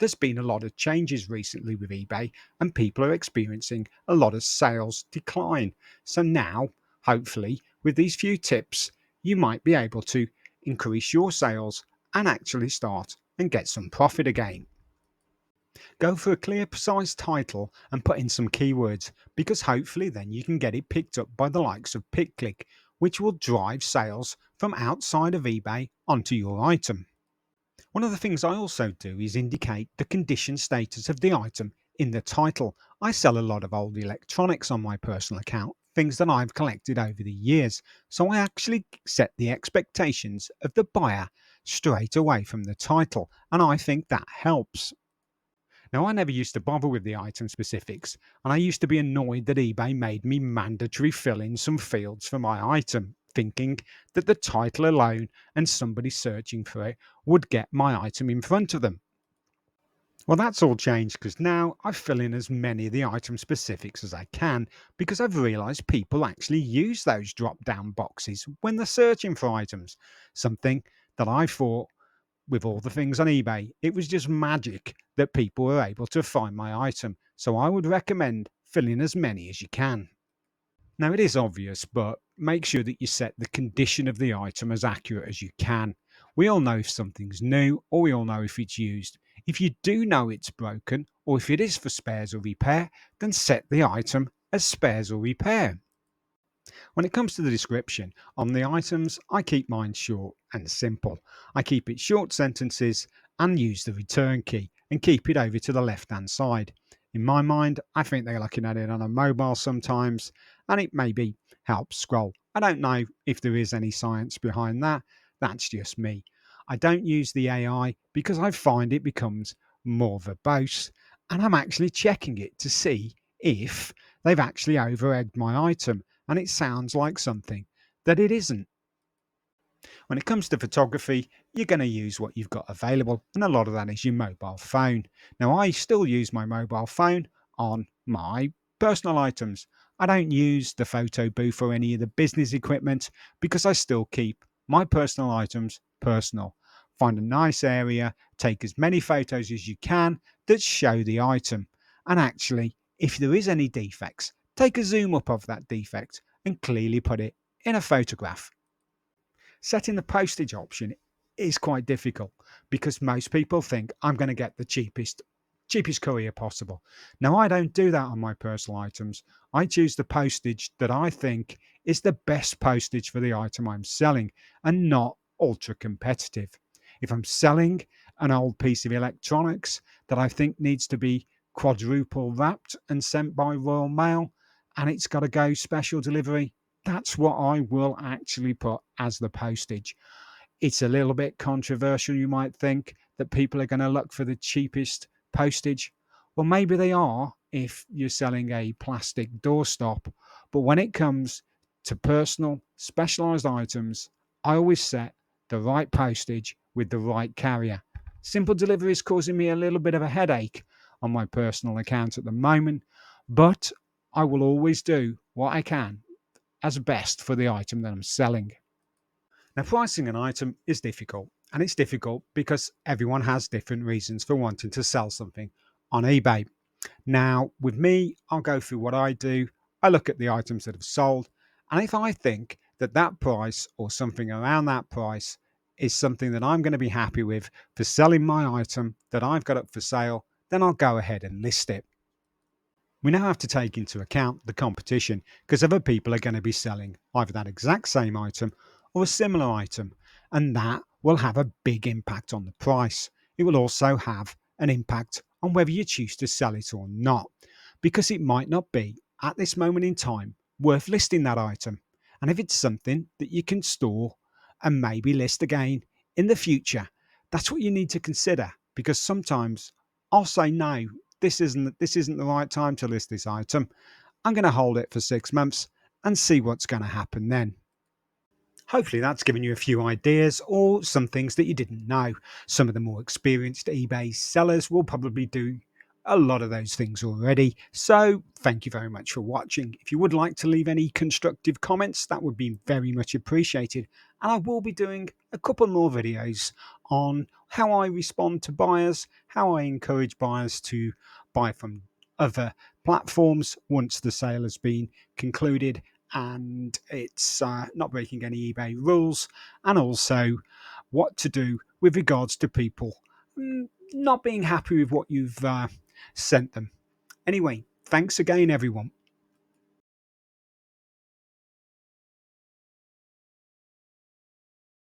there's been a lot of changes recently with eBay and people are experiencing a lot of sales decline. So now, hopefully, with these few tips, you might be able to increase your sales and actually start and get some profit again. Go for a clear, precise title and put in some keywords, because hopefully then you can get it picked up by the likes of PitClick, which will drive sales from outside of eBay onto your item. One of the things I also do is indicate the condition status of the item in the title. I sell a lot of old electronics on my personal account, things that I've collected over the years, so I actually set the expectations of the buyer straight away from the title, and I think that helps. Now, I never used to bother with the item specifics, and I used to be annoyed that eBay made me mandatory fill in some fields for my item, thinking that the title alone and somebody searching for it would get my item in front of them. Well, that's all changed because now I fill in as many of the item specifics as I can, because I've realized people actually use those drop down boxes when they're searching for items. Something that I thought, with all the things on eBay, it was just magic that people were able to find my item. So I would recommend filling as many as you can. Now, it is obvious, but make sure that you set the condition of the item as accurate as you can. We all know if something's new, or we all know if it's used. If you do know it's broken, or if it is for spares or repair, then set the item as spares or repair. When it comes to the description on the items, I keep mine short and simple. I keep it short sentences and use the return key and keep it over to the left hand side. In my mind, I think they're looking at it on a mobile sometimes, and it maybe helps scroll. I don't know if there is any science behind that. That's just me. I don't use the AI because I find it becomes more verbose, and I'm actually checking it to see if they've actually over egged my item and it sounds like something that it isn't. When it comes to photography, you're going to use what you've got available, and a lot of that is your mobile phone. Now, I still use my mobile phone on my personal items. I don't use the photo booth or any of the business equipment because I still keep my personal items personal. Find a nice area, take as many photos as you can that show the item, and actually, if there is any defects, take a zoom up of that defect and clearly put it in a photograph. Setting the postage option is quite difficult because most people think I'm going to get the cheapest courier possible. Now, I don't do that on my personal items. I choose the postage that I think is the best postage for the item I'm selling and not ultra competitive. If I'm selling an old piece of electronics that I think needs to be quadruple wrapped and sent by Royal Mail and it's got to go special delivery, that's what I will actually put as the postage. It's a little bit controversial, you might think, that people are going to look for the cheapest postage. Well, maybe they are if you're selling a plastic doorstop. But when it comes to personal, specialized items, I always set the right postage with the right carrier. Simple delivery is causing me a little bit of a headache on my personal account at the moment, but I will always do what I can as best for the item that I'm selling. Now, pricing an item is difficult, and it's difficult because everyone has different reasons for wanting to sell something on eBay. Now, with me, I'll go through what I do. I look at the items that have sold, and if I think that that price or something around that price is something that I'm going to be happy with for selling my item that I've got up for sale, then I'll go ahead and list it. We now have to take into account the competition because other people are going to be selling either that exact same item or a similar item, and that will have a big impact on the price. It will also have an impact on whether you choose to sell it or not, because it might not be at this moment in time worth listing that item. And if it's something that you can store and maybe list again in the future, that's what you need to consider, because sometimes I'll say no, this isn't the right time to list this item. I'm going to hold it for 6 months and see what's going to happen then. Hopefully that's given you a few ideas or some things that you didn't know. Some of the more experienced eBay sellers will probably do a lot of those things already. So thank you very much for watching. If you would like to leave any constructive comments, that would be very much appreciated. And I will be doing a couple more videos on how I respond to buyers, how I encourage buyers to buy from other platforms once the sale has been concluded and it's not breaking any eBay rules, and also what to do with regards to people not being happy with what you've sent them. Anyway, thanks again, everyone.